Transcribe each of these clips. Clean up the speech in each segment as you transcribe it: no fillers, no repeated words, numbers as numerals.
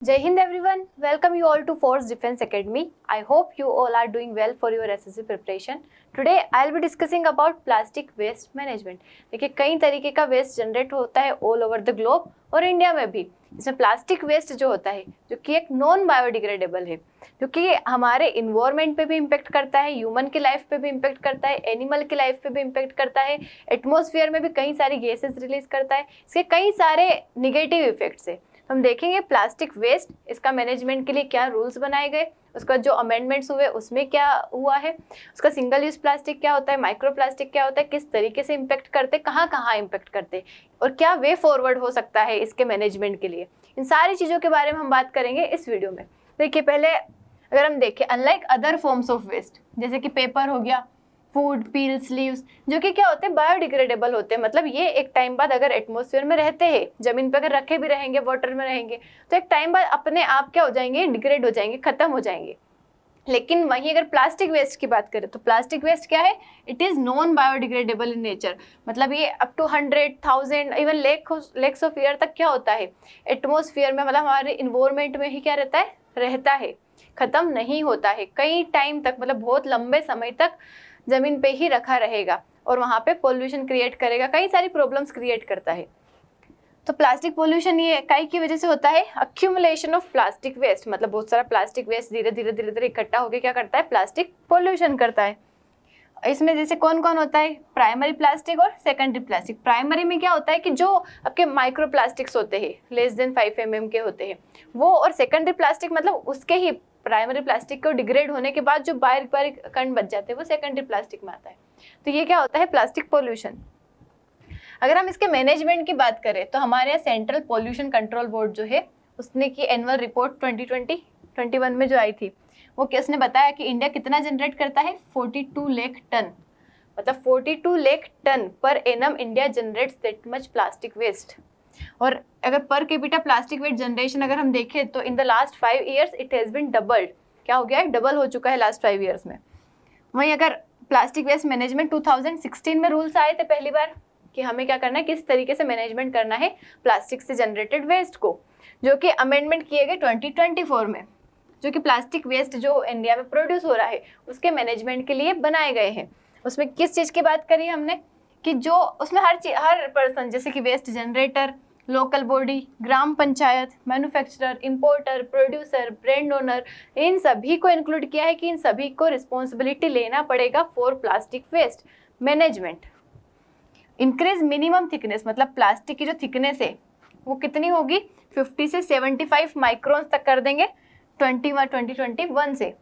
Jai Hind everyone, welcome you all to Force Defense Academy. I hope you all are doing well for your SSC preparation. Today I'll be discussing about plastic waste management. देखिए कई तरीके का waste generate होता है all over the globe और India में भी। इसमें प्लास्टिक वेस्ट जो होता है जो कि एक नॉन बायोडिग्रेडेबल है, जो कि हमारे इन्वायरमेंट पे भी इम्पेक्ट करता है, ह्यूमन की लाइफ पे भी इम्पेक्ट करता है, एनिमल की लाइफ पे भी इम्पेक्ट करता है, एटमॉस्फेयर में भी कई सारी गैसेस रिलीज करता है। इसके कई सारे निगेटिव इफेक्ट्स है। हम देखेंगे प्लास्टिक वेस्ट, इसका मैनेजमेंट के लिए क्या रूल्स बनाए गए, उसका जो अमेंडमेंट्स हुए उसमें क्या हुआ है, उसका सिंगल यूज प्लास्टिक क्या होता है, माइक्रो प्लास्टिक क्या होता है, किस तरीके से इम्पेक्ट करते, कहाँ कहाँ इम्पेक्ट करते और क्या वे फॉरवर्ड हो सकता है इसके मैनेजमेंट के लिए। इन सारी चीज़ों के बारे में हम बात करेंगे इस वीडियो में। देखिए पहले अगर हम देखें, unlike other forms of waste जैसे कि पेपर हो गया, फूड, पील्स, लीव्स, जो कि क्या होते हैं बायोडिग्रेडेबल होते हैं। मतलब ये एक टाइम बाद अगर एटमॉस्फेयर में रहते हैं, जमीन पर अगर रखे भी रहेंगे, वाटर में रहेंगे, तो एक टाइम बाद अपने आप क्या हो जाएंगे, डिग्रेड हो जाएंगे, खत्म हो जाएंगे। लेकिन वहीं अगर प्लास्टिक वेस्ट की बात करें तो प्लास्टिक वेस्ट क्या है, it is non biodegradable in nature. मतलब ये up to 100,000 even lakhs of year तक क्या होता है एटमॉस्फेयर में, मतलब हमारे इन्वायरमेंट में ही क्या रहता है, खत्म नहीं होता है कई टाइम तक, मतलब बहुत लंबे समय तक जमीन पे ही रखा रहेगा और वहाँ पे पोल्यूशन क्रिएट करेगा, कई सारी प्रॉब्लम्स क्रिएट करता है। तो प्लास्टिक पोल्यूशन ये काई की वजह से होता है, अक्यूमुलेशन ऑफ प्लास्टिक वेस्ट। मतलब बहुत सारा प्लास्टिक वेस्ट धीरे धीरे इकट्ठा होकर क्या करता है, प्लास्टिक पोल्यूशन करता है। इसमें जैसे कौन कौन होता है, प्राइमरी प्लास्टिक और सेकेंडरी प्लास्टिक। प्राइमरी में क्या होता है कि जो आपके माइक्रो प्लास्टिक्स होते हैं, लेस देन 5 mm के होते हैं वो, और सेकेंडरी प्लास्टिक मतलब उसके ही प्राइमरी प्लास्टिक को डिग्रेड होने के बाद जो बारीक बारीक कण बच जाते हैं वो सेकेंडरी प्लास्टिक में आता है। तो ये क्या होता है, प्लास्टिक पोल्यूशन। अगर हम इसके मैनेजमेंट की बात करें तो हमारे यहाँ सेंट्रल पोल्यूशन कंट्रोल बोर्ड जो है उसने की एनुअल रिपोर्ट 2020-21 में जो आई थी, वो उसने बताया कि इंडिया कितना जनरेट करता है, 42 लाख टन। मतलब 42 lakh ton per annum India generates that much plastic waste. और अगर per capita plastic waste generation अगर हम देखें तो in the last 5 years it has been doubled. क्या हो गया है, डबल हो चुका है लास्ट 5 years में। वहीं अगर प्लास्टिक वेस्ट मैनेजमेंट 2016 में रूल्स आए थे पहली बार कि हमें क्या करना है, किस तरीके से मैनेजमेंट करना है प्लास्टिक से जनरेटेड वेस्ट को, जो कि अमेंडमेंट किए गए 2024 में, जो कि प्लास्टिक वेस्ट जो इंडिया में प्रोड्यूस हो रहा है उसके मैनेजमेंट के लिए बनाए गए हैं। उसमें किस चीज़ की बात करी हमने कि जो उसमें हर पर्सन जैसे कि waste generator, local body, gram panchayat, manufacturer, importer, producer, brand owner, इन सभी को इंक्लूड किया है कि इन सभी को रिस्पॉन्सिबिलिटी लेना पड़ेगा for plastic waste management. Increase minimum thickness, मतलब प्लास्टिक की जो थिकनेस है वो कितनी होगी, 50 से 75 माइक्रोन्स तक कर देंगे 2021 से,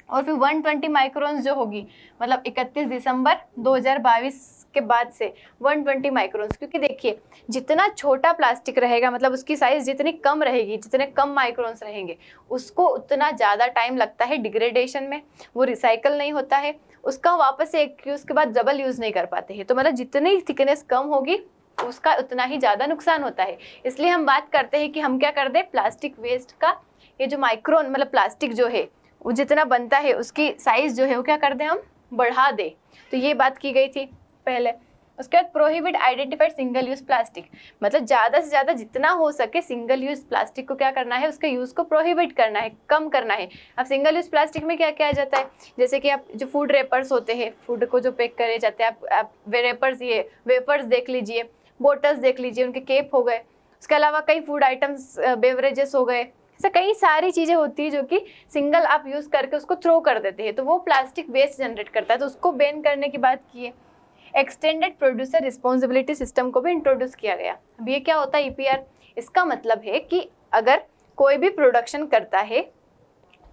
और फिर 120 माइक्रोन्स जो होगी मतलब 31 दिसंबर 2022 के बाद से 120 माइक्रोन्स। क्योंकि देखिए जितना छोटा प्लास्टिक रहेगा, मतलब उसकी साइज जितनी कम रहेगी, जितने कम माइक्रोन्स रहेंगे, उसको उतना ज़्यादा टाइम लगता है डिग्रेडेशन में, वो रिसाइकल नहीं होता है, उसका वापस से एक यूज़ के बाद डबल यूज़ नहीं कर पाते हैं। तो मतलब जितनी थिकनेस कम होगी उसका उतना ही ज़्यादा नुकसान होता है। इसलिए हम बात करते हैं कि हम क्या कर दें, प्लास्टिक वेस्ट का ये जो माइक्रोन मतलब प्लास्टिक जो है वो जितना बनता है उसकी साइज जो है वो क्या कर दें, हम बढ़ा दें। तो ये बात की गई थी पहले। उसके बाद prohibit identified single use plastic, मतलब ज़्यादा से ज़्यादा जितना हो सके सिंगल यूज प्लास्टिक को क्या करना है, उसके यूज़ को प्रोहिबिट करना है, कम करना है। अब सिंगल यूज प्लास्टिक में क्या किया जाता है, जैसे कि आप जो फूड रेपर्स होते हैं, फूड को जो पैक करे जाते हैं, आप रेपर्स, ये वेपर्स देख लीजिए, बोटल्स देख लीजिए, उनके केप हो गए, उसके अलावा कई फूड आइटम्स, बेवरेजेस हो गए, ऐसे कई सारी चीज़ें होती है जो कि सिंगल आप यूज़ करके उसको थ्रो कर देते हैं, तो वो प्लास्टिक वेस्ट जनरेट करता है। तो उसको बैन करने की बात की है। एक्सटेंडेड प्रोड्यूसर रिस्पॉन्सिबिलिटी सिस्टम को भी इंट्रोड्यूस किया गया। अब ये क्या होता है ईपीआर, इसका मतलब है कि अगर कोई भी प्रोडक्शन करता है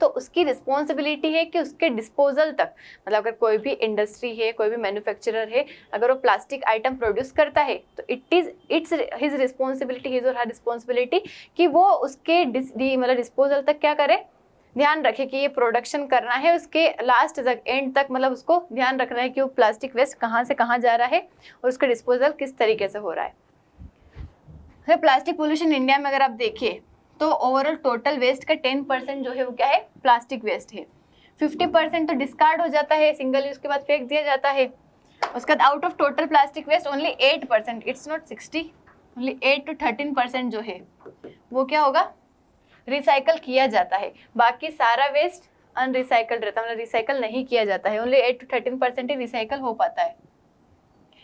तो उसकी रिस्पॉन्सिबिलिटी है कि उसके डिस्पोजल तक, मतलब अगर कोई भी इंडस्ट्री है, कोई भी मैन्युफैक्चरर है, अगर वो प्लास्टिक आइटम प्रोड्यूस करता है तो इट्स हिज रिस्पॉन्सिबिलिटी, हिज और हर रिस्पॉन्सिबिलिटी कि वो उसके मतलब डिस्पोजल तक क्या करे, ध्यान रखे कि ये प्रोडक्शन करना है, उसके लास्ट तक, एंड तक, मतलब उसको ध्यान रखना है कि वो प्लास्टिक वेस्ट कहाँ से कहाँ जा रहा है और उसका डिस्पोजल किस तरीके से हो रहा है। फिर प्लास्टिक पोल्यूशन इंडिया में अगर आप देखिए तो ओवरऑल टोटल वेस्ट का 10% जो है वो क्या है, प्लास्टिक वेस्ट है। 50% तो डिस्कार्ड हो जाता है, सिंगल यूज के बाद फेंक दिया जाता है। उसके बाद out of total plastic waste only 8%, it's not 60, only 8 to 13% जो है वो क्या होगा, रिसाइकल किया जाता है, बाकी सारा वेस्ट अनरिसाइकल्ड रहता है, मतलब रिसाइकल नहीं किया जाता है। ओनली 8 to 13% ही रिसाइकल हो पाता है।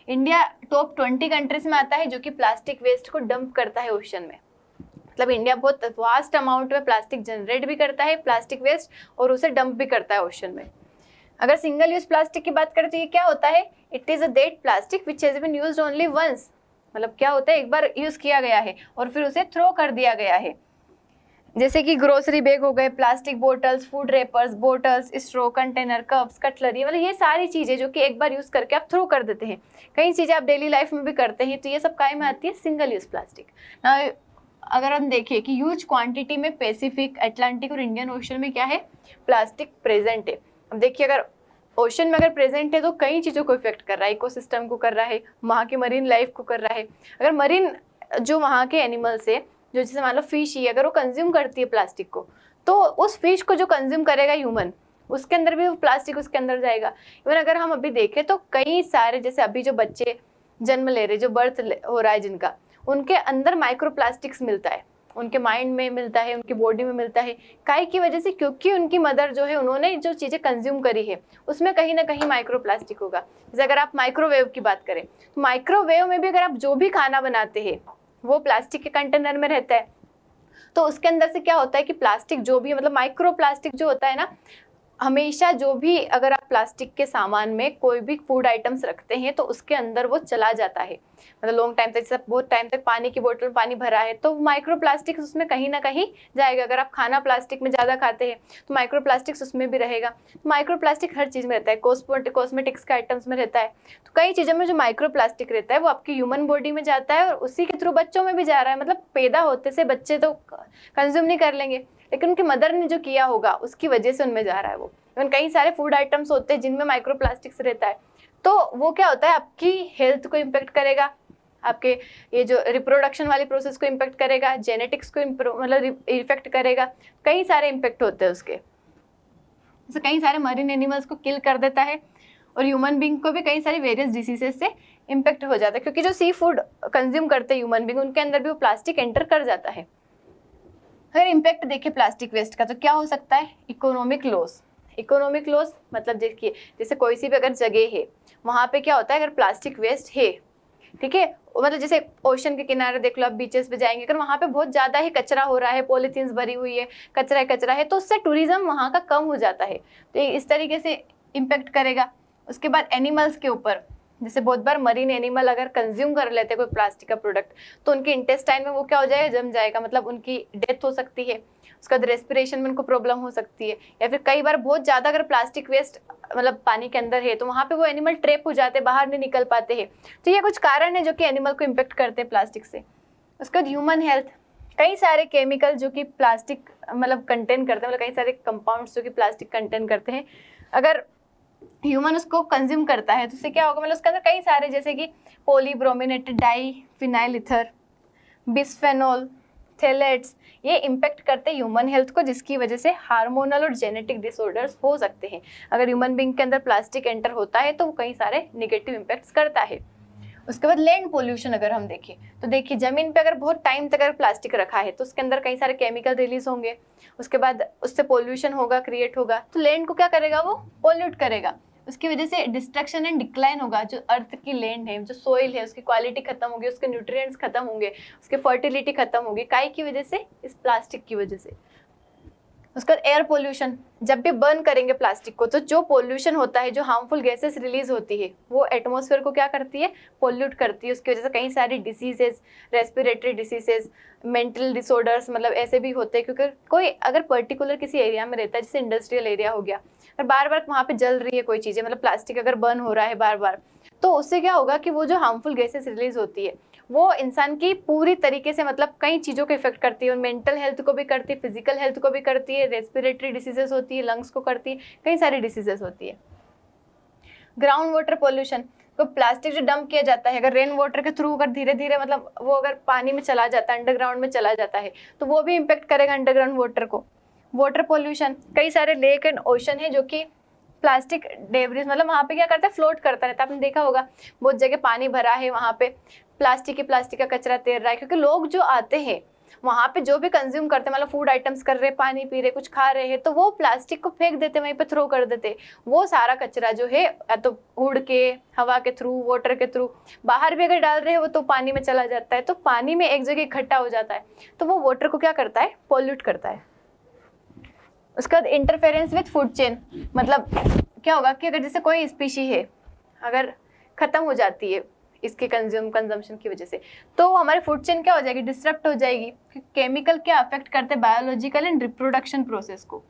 इंडिया टॉप 20 कंट्रीज में आता है जो कि प्लास्टिक वेस्ट को डंप करता है ओशन में। मतलब इंडिया बहुत वास्ट अमाउंट में प्लास्टिक जनरेट भी करता है, प्लास्टिक वेस्ट, और उसे डंप भी करता है ओशन में। अगर सिंगल यूज प्लास्टिक की बात करें तो ये क्या होता है? It is a dead plastic which has been used only once. मतलब क्या होता है, एक बार यूज किया गया है और फिर उसे थ्रो कर दिया गया है। जैसे कि ग्रोसरी बैग हो गए, plastic bottles, food wrappers, bottles, straw, container, cups, cutlery, मतलब ये सारी चीजें जो कि एक बार यूज करके आप थ्रो कर देते हैं। कई चीजें आप डेली लाइफ में भी करते हैं, तो ये सब काय में आती है? Single use plastic. ना अगर हम देखें कि ह्यूज क्वांटिटी में पैसिफिक, अटलांटिक और इंडियन ओशन में क्या है? प्लास्टिक प्रेजेंट है। अब देखिए, अगर ओशन में अगर प्रेजेंट है तो कई चीज़ों को इफेक्ट कर रहा है, इकोसिस्टम को कर रहा है, वहाँ की मरीन लाइफ को कर रहा है। अगर मरीन जो वहाँ के एनिमल्स है, जो जैसे मान लो फिश ही, अगर वो कंज्यूम करती है प्लास्टिक को, तो उस फिश को जो कंज्यूम करेगा ह्यूमन, उसके अंदर भी वो प्लास्टिक उसके अंदर जाएगा। इवन अगर हम अभी देखें तो कई सारे, जैसे अभी जो बच्चे जन्म ले रहे, जो बर्थ हो रहा है जिनका, उनके अंदर माइक्रो प्लास्टिक्स मिलता है, उनके माइंड में मिलता है, उनकी बॉडी में मिलता है। काहे की वजह से? क्योंकि उनकी मदर जो है, उन्होंने जो चीज़ें कंज्यूम करी है उसमें कहीं ना कहीं माइक्रो प्लास्टिक होगा। जैसे अगर आप माइक्रोवेव की बात करें, तो माइक्रोवेव में भी अगर आप जो भी खाना बनाते हैं वो प्लास्टिक के कंटेनर में रहता है, तो उसके अंदर से क्या होता है कि प्लास्टिक जो भी, मतलब माइक्रो प्लास्टिक जो होता है ना, हमेशा जो भी अगर आप प्लास्टिक के सामान में कोई भी फूड आइटम्स रखते हैं तो उसके अंदर वो चला जाता है। मतलब लॉन्ग टाइम तक, जैसे बहुत टाइम तक पानी की बोतल में पानी भरा है तो माइक्रो प्लास्टिक्स उसमें कहीं ना कहीं जाएगा। अगर आप खाना प्लास्टिक में ज़्यादा खाते हैं तो माइक्रो प्लास्टिक्स उसमें भी रहेगा। माइक्रो प्लास्टिक हर चीज़ में रहता है, कॉस्मेटिक्स के आइटम्स में रहता है। तो कई चीज़ों में जो माइक्रो प्लास्टिक रहता है वो आपकी ह्यूमन बॉडी में जाता है और उसी के थ्रू बच्चों में भी जा रहा है। मतलब पैदा होते से बच्चे तो कंज्यूम नहीं कर लेंगे, लेकिन उनकी मदर ने जो किया होगा उसकी वजह से उनमें जा रहा है वो। इवन कई सारे फूड आइटम्स होते हैं जिनमें माइक्रो प्लास्टिक्स रहता है, तो वो क्या होता है, आपकी हेल्थ को इम्पेक्ट करेगा, आपके ये जो रिप्रोडक्शन वाली प्रोसेस को इम्पेक्ट करेगा, जेनेटिक्स को मतलब इफेक्ट करेगा। कई सारे इम्पेक्ट होते हैं उसके। जैसे कई सारे मरीन एनिमल्स को किल कर देता है और ह्यूमन बींग को भी कई सारी वेरियस डिसीजेस से इम्पेक्ट हो जाता है, क्योंकि जो सी फूड कंज्यूम करते हैं ह्यूमन बींग, उनके अंदर भी वो प्लास्टिक एंटर कर जाता है। अगर इम्पैक्ट देखें प्लास्टिक वेस्ट का तो क्या हो सकता है? Economic loss. इकोनॉमिक लॉस मतलब देखिए, जैसे कोई सी भी अगर जगह है वहाँ पे क्या होता है, अगर प्लास्टिक वेस्ट है, ठीक है, मतलब जैसे ओशन के किनारे देख लो, आप बीचेस पे जाएंगे, अगर वहाँ पे बहुत ज़्यादा ही कचरा हो रहा है, पॉलीथीन्स भरी हुई है, कचरा है, तो उससे टूरिज्म वहाँ का कम हो जाता है। तो इस तरीके से इम्पेक्ट करेगा। उसके बाद एनिमल्स के ऊपर, जैसे बहुत बार मरीन एनिमल अगर कंज्यूम कर लेते हैं कोई प्लास्टिक का प्रोडक्ट, तो उनके इंटेस्टाइन में वो क्या हो जाएगा, जम जाएगा, मतलब उनकी डेथ हो सकती है। उसके बाद रेस्पिरेशन में उनको प्रॉब्लम हो सकती है। या फिर कई बार बहुत ज़्यादा अगर प्लास्टिक वेस्ट मतलब पानी के अंदर है तो वहाँ पे वो एनिमल ट्रैप हो जाते हैं, बाहर नहीं निकल पाते हैं। तो ये कुछ कारण है जो कि एनिमल को इम्पेक्ट करते हैं प्लास्टिक से। उसके बाद ह्यूमन हेल्थ, कई सारे केमिकल जो कि प्लास्टिक मतलब कंटेन करते हैं, मतलब कई सारे कंपाउंड्स जो कि प्लास्टिक कंटेन करते हैं, अगर ह्यूमन उसको कंज्यूम करता है तो उससे क्या होगा, मतलब उसके अंदर कई सारे, जैसे कि पॉलीब्रोमिनेटेड डाईफिनाइल ईथर, बिस्फेनॉल, थैलेट्स, ये इम्पेक्ट करते हैं ह्यूमन हेल्थ को, जिसकी वजह से हार्मोनल और जेनेटिक डिसऑर्डर्स हो सकते हैं। अगर ह्यूमन बींग के अंदर प्लास्टिक एंटर होता है तो वो कई सारे निगेटिव इम्पैक्ट्स करता है। उसके बाद लैंड पोल्यूशन अगर हम देखें तो देखिए, जमीन पे अगर बहुत टाइम तक अगर प्लास्टिक रखा है तो उसके अंदर कई सारे केमिकल रिलीज होंगे, उसके बाद उससे पोल्यूशन होगा, क्रिएट होगा, तो लैंड को क्या करेगा, वो पोल्यूट करेगा। उसकी वजह से डिस्ट्रक्शन एंड डिक्लाइन होगा। जो अर्थ की लैंड है, जो सोइल है, उसकी क्वालिटी खत्म होगी, उसके न्यूट्रिएंट्स खत्म होंगे, उसकी फर्टिलिटी खत्म होगी। काई की वजह से? इस प्लास्टिक की वजह से। उसका एयर पोल्यूशन, जब भी बर्न करेंगे प्लास्टिक को तो जो पोल्यूशन होता है, जो हार्मफुल गैसेस रिलीज होती है, वो एटमॉस्फेयर को क्या करती है, पोल्यूट करती है। उसकी वजह से कई सारी diseases, respiratory diseases, mental disorders, मतलब ऐसे भी होते हैं। क्योंकि कोई अगर पर्टिकुलर किसी एरिया में रहता है, जैसे इंडस्ट्रियल एरिया हो गया, अगर बार बार वहाँ पे जल रही है कोई चीज़ें, मतलब प्लास्टिक अगर बर्न हो रहा है बार बार, तो उससे क्या होगा कि वो जो हार्मफुल गैसेस रिलीज होती है वो इंसान की पूरी तरीके से, मतलब कई चीज़ों को इफेक्ट करती है, और मेंटल हेल्थ को भी करती है, फिजिकल हेल्थ को भी करती है, रेस्पिरेटरी डिसीजेस होती है, लंग्स को करती है, कई सारी डिसीजेस होती है। ग्राउंड वाटर पोल्यूशन, तो प्लास्टिक जो डंप किया जाता है, अगर रेन वाटर के थ्रू अगर धीरे धीरे मतलब वो अगर पानी में चला जाता है, अंडरग्राउंड में चला जाता है, तो वो भी इम्पेक्ट करेगा अंडरग्राउंड वाटर को। वाटर पोल्यूशन, कई सारे लेक एंड ओशन है जो कि प्लास्टिक डेब्रिस, मतलब वहाँ पे क्या करता है, फ्लोट करता रहता है। आपने देखा होगा बहुत जगह पानी भरा है, वहाँ पे प्लास्टिक का कचरा तैर रहा है, क्योंकि लोग जो आते हैं वहाँ पे जो भी कंज्यूम करते हैं, मतलब फूड आइटम्स कर रहे, पानी पी रहे, कुछ खा रहे हैं, तो वो प्लास्टिक को फेंक देते, वहीं पे थ्रो कर देते। वो सारा कचरा जो है या तो उड़ के हवा के थ्रू, वाटर के थ्रू बाहर भी अगर डाल रहे हैं वो तो पानी में चला जाता है, तो पानी में एक जगह इकट्ठा हो जाता है, तो वो वाटर को क्या करता है, पॉल्यूट करता है। उसके बाद इंटरफेरेंस विथ फूड चेन, मतलब क्या होगा कि अगर जैसे कोई स्पीशी है अगर खत्म हो जाती है इसके कंजम्पशन की वजह से, तो हमारी फूड चेन क्या हो जाएगी, डिस्टर्ब हो जाएगी। केमिकल क्या अफेक्ट करते हैं बायोलॉजिकल एंड रिप्रोडक्शन प्रोसेस को,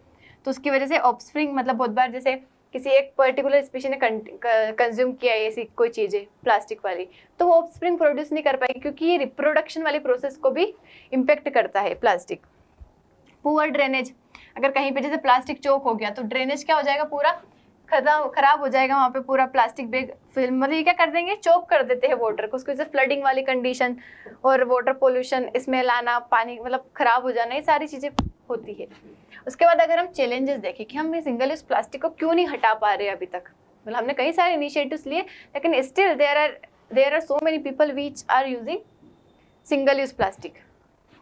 तो उसकी वजह से ऑफस्प्रिंग, मतलब बहुत बार जैसे किसी एक पर्टिकुलर स्पीशी ने कंज्यूम किया है ऐसी कोई चीज़ है प्लास्टिक वाली, तो वो ऑफस्प्रिंग प्रोड्यूस नहीं कर पाएगी, क्योंकि ये रिप्रोडक्शन वाली प्रोसेस को भी इम्पेक्ट करता है प्लास्टिक। पुअर ड्रेनेज, अगर कहीं पे जैसे प्लास्टिक चौक हो गया तो ड्रेनेज क्या हो जाएगा, पूरा खराब हो जाएगा, वहाँ पे पूरा प्लास्टिक बैग फिल्म, मतलब ये क्या कर देंगे, चौक कर देते हैं वाटर को, उसकी वजह से फ्लडिंग वाली कंडीशन और वाटर पोल्यूशन, इसमें लाना पानी मतलब खराब हो जाना, ये सारी चीज़ें होती है। उसके बाद अगर हम चैलेंजेस देखें कि हम ये सिंगल यूज प्लास्टिक को क्यों नहीं हटा पा रहे अभी तक, मतलब हमने कई सारे इनिशिएटिव्स लिए, लेकिन still there are so many people which are using single use plastic,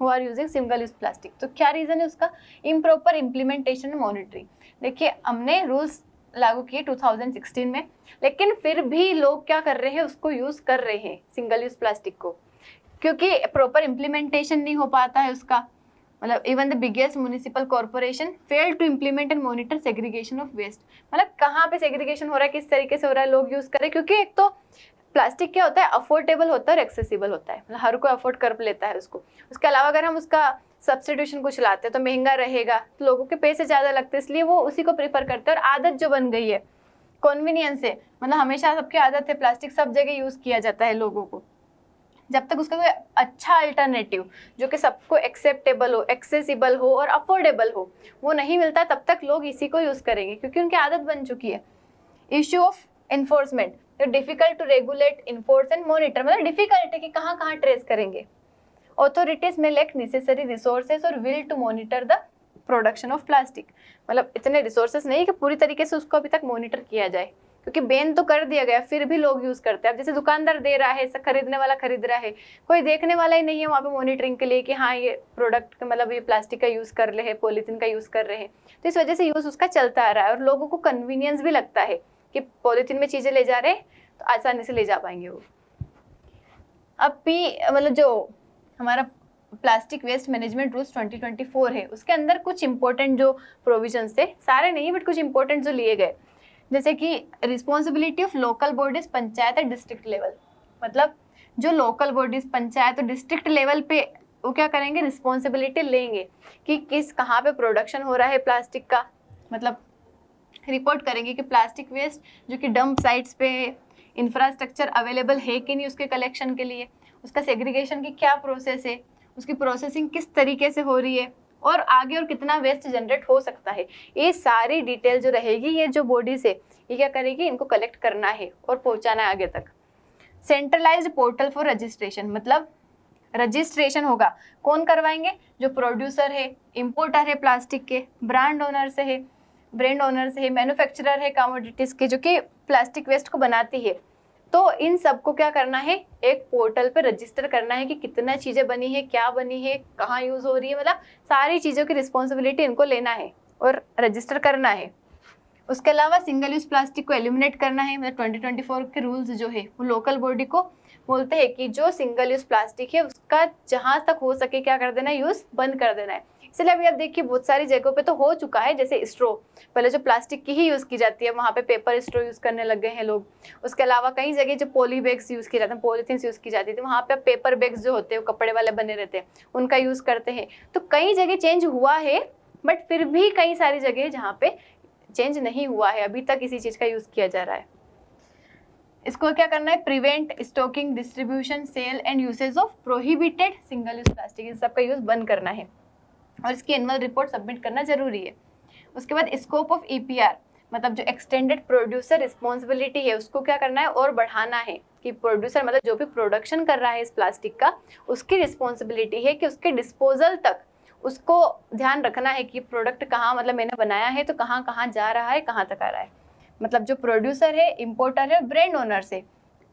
who are using single use plastic. तो क्या रीज़न है उसका, इम्प्रॉपर इम्प्लीमेंटेशन एंड मॉनिटरिंग। देखिए हमने रूल्स लागू किए 2016 में, लेकिन फिर भी लोग क्या कर रहे हैं, उसको यूज़ कर रहे हैं सिंगल यूज प्लास्टिक को, क्योंकि प्रॉपर इम्प्लीमेंटेशन नहीं हो पाता है उसका। मतलब even the biggest municipal corporation fail to implement and monitor segregation of waste. मतलब कहाँ पे सेग्रीगेशन हो रहा है, किस तरीके से हो रहा है, लोग यूज़ कर रहे हैं, क्योंकि एक तो प्लास्टिक क्या होता है, अफोर्डेबल होता है और एक्सेसिबल होता है, मतलब हर कोई अफोर्ड कर लेता है उसको। उसके अलावा अगर हम उसका सब्सटीट्यूशन कुछ लाते हैं तो महंगा रहेगा, तो लोगों के पैसे ज़्यादा लगते हैं, इसलिए वो उसी को प्रीफर करते हैं। और आदत जो बन गई है कन्वीनियंस है, मतलब हमेशा सबकी आदत है, प्लास्टिक सब जगह यूज़ किया जाता है लोगों को। जब तक उसका कोई अच्छा अल्टरनेटिव जो कि सबको एक्सेप्टेबल हो, एक्सेसिबल हो और अफोर्डेबल हो, वो नहीं मिलता, तब तक लोग इसी को यूज़ करेंगे, क्योंकि उनकी आदत बन चुकी है। Issue of enforcement, difficult to regulate, enforce and monitor, मतलब डिफिकल्ट है कि कहाँ कहाँ ट्रेस करेंगे। ऑथोरिटीज में लैक नेसेसरी रिसोर्सेज और will to monitor the production of plastic, मतलब इतने रिसोर्सेज नहीं कि पूरी तरीके से उसको अभी तक मॉनिटर किया जाए, क्योंकि बैन तो कर दिया गया, फिर भी लोग यूज़ करते हैं। अब जैसे दुकानदार दे रहा है, खरीदने वाला खरीद रहा है, कोई देखने वाला ही नहीं है वहाँ पे मॉनिटरिंग के लिए कि हाँ ये प्रोडक्ट मतलब ये प्लास्टिक का यूज़ कर रहे हैं, पॉलीथीन का यूज़ कर रहे हैं, तो इस वजह से यूज़ उसका चलता आ रहा है। और लोगों को कन्वीनियंस भी लगता है कि पॉलीथीन में चीज़ें ले जा रहे हैं तो आसानी से ले जा पाएंगे वो। अब भी मतलब जो हमारा प्लास्टिक वेस्ट मैनेजमेंट रूल्स 2024 है, उसके अंदर कुछ इंपॉर्टेंट जो प्रोविजंस थे, सारे नहीं बट कुछ इंपॉर्टेंट जो लिए गए, जैसे कि responsibility of local bodies, panchayat और डिस्ट्रिक्ट लेवल, मतलब जो लोकल बॉडीज पंचायत और डिस्ट्रिक्ट लेवल पे वो क्या करेंगे, रिस्पॉन्सिबिलिटी लेंगे कि किस कहाँ पे प्रोडक्शन हो रहा है प्लास्टिक का, मतलब रिपोर्ट करेंगे कि प्लास्टिक वेस्ट जो कि डंप साइट्स पे इंफ्रास्ट्रक्चर अवेलेबल है कि नहीं उसके कलेक्शन के लिए, उसका सेग्रीगेशन की क्या प्रोसेस है, उसकी प्रोसेसिंग किस तरीके से हो रही है, और आगे और कितना वेस्ट जनरेट हो सकता है, ये सारी डिटेल जो रहेगी ये जो बॉडीज है ये क्या करेगी, इनको कलेक्ट करना है और पहुंचाना है आगे तक। सेंट्रलाइज्ड पोर्टल फॉर रजिस्ट्रेशन, मतलब रजिस्ट्रेशन होगा, कौन करवाएंगे, जो प्रोड्यूसर है, इंपोर्टर है प्लास्टिक के, ब्रांड ओनर से है, मैन्युफैक्चरर है कमोडिटीज के जो कि प्लास्टिक वेस्ट को बनाती है, तो इन सबको क्या करना है, एक पोर्टल पे रजिस्टर करना है कि कितना चीज़ें बनी है, क्या बनी है, कहाँ यूज़ हो रही है, मतलब सारी चीज़ों की रिस्पॉन्सिबिलिटी इनको लेना है और रजिस्टर करना है। उसके अलावा सिंगल यूज़ प्लास्टिक को एलिमिनेट करना है, मतलब 2024 के रूल्स जो है वो लोकल बॉडी को बोलते हैं कि जो सिंगल यूज़ प्लास्टिक है उसका जहाँ तक हो सके क्या कर देना है, यूज़ बंद कर देना है। इसलिए अभी आप देखिए बहुत सारी जगहों पे तो हो चुका है, जैसे स्ट्रॉ पहले जो प्लास्टिक की ही यूज़ की जाती है वहाँ पे पेपर स्ट्रॉ यूज़ करने लग गए हैं लोग। उसके अलावा कई जगह जो पॉली बैग्स यूज़ किए जाते हैं, पॉलीथीन यूज़ की जाती थी, वहाँ पे पेपर बैग्स जो होते हैं वो कपड़े वाले बने रहते हैं उनका यूज़ करते हैं। तो कई जगह चेंज हुआ है, बट फिर भी कई सारी जगह जहाँ पे चेंज नहीं हुआ है, अभी तक इसी चीज़ का यूज़ किया जा रहा है। इसको क्या करना है, prevent stocking, distribution, sale and usage of prohibited single use plastic, इस सब का यूज़ बंद करना है और इसकी एनुअल रिपोर्ट सबमिट करना जरूरी है। उसके बाद स्कोप ऑफ EPR, मतलब जो एक्सटेंडेड प्रोड्यूसर रिस्पॉन्सिबिलिटी है उसको क्या करना है और बढ़ाना है कि प्रोड्यूसर मतलब जो भी प्रोडक्शन कर रहा है इस प्लास्टिक का उसकी रिस्पॉन्सिबिलिटी है कि उसके डिस्पोजल तक उसको ध्यान रखना है कि प्रोडक्ट कहाँ मतलब मैंने बनाया है तो कहाँ कहाँ जा रहा है, कहाँ तक आ रहा है। मतलब जो प्रोड्यूसर है, इंपोर्टर है, ब्रांड ओनर से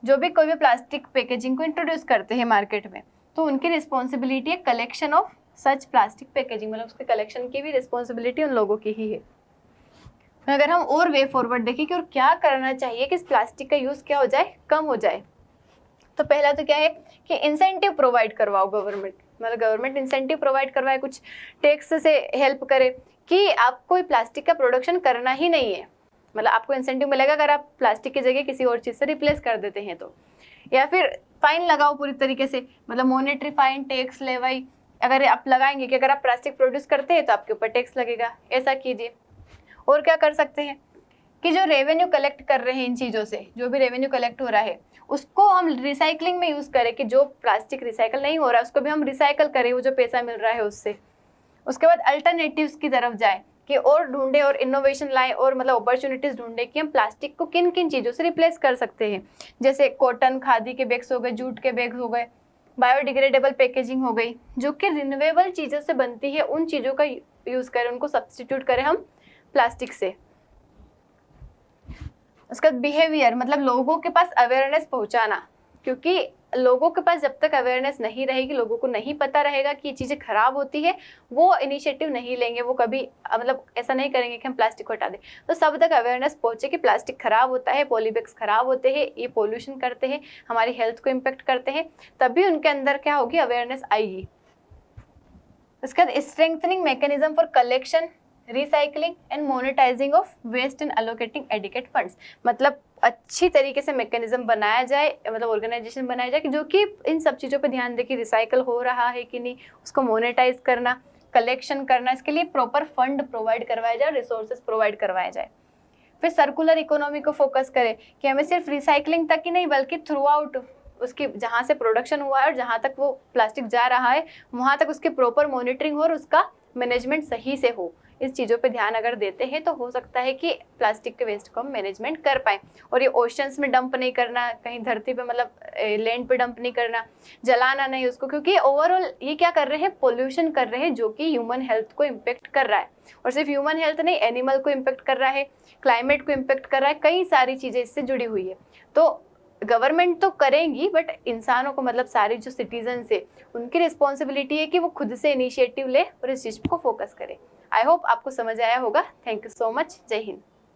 जो भी कोई भी प्लास्टिक पैकेजिंग को इंट्रोड्यूस करते हैं मार्केट में, तो उनकी रिस्पॉन्सिबिलिटी है collection of such plastic packaging, मतलब उसके कलेक्शन की भी रिस्पॉन्सिबिलिटी उन लोगों की ही है। अगर हम और वे फॉरवर्ड देखें कि और क्या करना चाहिए कि इस प्लास्टिक का यूज़ क्या हो जाए, कम हो जाए, तो पहला तो क्या है कि इंसेंटिव प्रोवाइड करवाओ गवर्नमेंट, मतलब गवर्नमेंट इंसेंटिव प्रोवाइड करवाए, कुछ टैक्स से हेल्प करे कि आपको प्लास्टिक का प्रोडक्शन करना ही नहीं है, मतलब आपको इंसेंटिव मिलेगा अगर आप प्लास्टिक की जगह किसी और चीज़ से रिप्लेस कर देते हैं तो। या फिर फाइन लगाओ पूरी तरीके से, मतलब मॉनेटरी फाइन, टैक्स लेवाई अगर आप लगाएंगे कि अगर आप प्लास्टिक प्रोड्यूस करते हैं तो आपके ऊपर टैक्स लगेगा, ऐसा कीजिए। और क्या कर सकते हैं कि जो रेवेन्यू कलेक्ट कर रहे हैं इन चीज़ों से, जो भी रेवेन्यू कलेक्ट हो रहा है उसको हम रिसाइकलिंग में यूज़ करें, कि जो प्लास्टिक रिसाइकल नहीं हो रहा है उसको भी हम रिसाइकल करें, वो जो पैसा मिल रहा है उससे। उसके बाद अल्टरनेटिव्स की तरफ जाए कि और ढूंढे और इनोवेशन लाए और मतलब अपॉर्चुनिटीज ढूंढे कि हम प्लास्टिक को किन किन चीज़ों से रिप्लेस कर सकते हैं, जैसे कॉटन, खादी के बैग्स हो गए, जूट के बैग्स हो गए, बायोडिग्रेडेबल पैकेजिंग हो गई, जो कि रिन्यूएबल चीज़ों से बनती है, उन चीज़ों का यूज़ करें, उनको सब्स्टिट्यूट करें हम प्लास्टिक से। उसका बिहेवियर, मतलब लोगों के पास अवेयरनेस पहुंचाना, क्योंकि लोगों के पास जब तक अवेयरनेस नहीं रहेगी, लोगों को नहीं पता रहेगा कि ये चीज़ें खराब होती है, वो इनिशिएटिव नहीं लेंगे, वो कभी मतलब ऐसा नहीं करेंगे कि हम प्लास्टिक को हटा दें। तो सब तक अवेयरनेस पहुंचे कि प्लास्टिक खराब होता है, पॉलीबैग्स खराब होते हैं, ये पोल्यूशन करते हैं, हमारी हेल्थ को इम्पेक्ट करते हैं, तभी उनके अंदर क्या होगी, अवेयरनेस आएगी। उसके बाद strengthening mechanism for collection, recycling and monetising of waste and allocating adequate funds, मतलब अच्छी तरीके से मैकेनिज्म बनाया जाए, मतलब ऑर्गेनाइजेशन बनाया जाए कि जो कि इन सब चीज़ों पे ध्यान दे कि रिसाइकल हो रहा है कि नहीं, उसको मोनेटाइज करना, कलेक्शन करना, इसके लिए प्रॉपर फंड प्रोवाइड करवाया जाए, रिसोर्सेज प्रोवाइड करवाया जाए। फिर सर्कुलर इकोनॉमी को फोकस करें कि हमें सिर्फ रिसाइकलिंग तक ही नहीं बल्कि थ्रू आउट उसकी जहाँ से प्रोडक्शन हुआ है और जहाँ तक वो प्लास्टिक जा रहा है वहाँ तक उसकी प्रॉपर मॉनिटरिंग हो और उसका मैनेजमेंट सही से हो। इस चीज़ों पे ध्यान अगर देते हैं तो हो सकता है कि प्लास्टिक के वेस्ट को हम मैनेजमेंट कर पाएँ। और ये ओशंस में डंप नहीं करना, कहीं धरती पे मतलब लैंड पे डंप नहीं करना, जलाना नहीं उसको, क्योंकि ओवरऑल ये क्या कर रहे हैं, पोल्यूशन कर रहे हैं जो कि ह्यूमन हेल्थ को इम्पेक्ट कर रहा है। और सिर्फ ह्यूमन हेल्थ नहीं, एनिमल को इम्पेक्ट कर रहा है, क्लाइमेट को इम्पेक्ट कर रहा है, कई सारी चीज़ें इससे जुड़ी हुई है। तो गवर्नमेंट तो करेंगी बट इंसानों को, मतलब सारे जो सिटीजन्स है उनकी रिस्पॉन्सिबिलिटी है कि वो खुद से इनिशिएटिव ले और इस चीज़ को फोकस करें। आई होप आपको समझ आया होगा। Thank you so much. जय हिंद।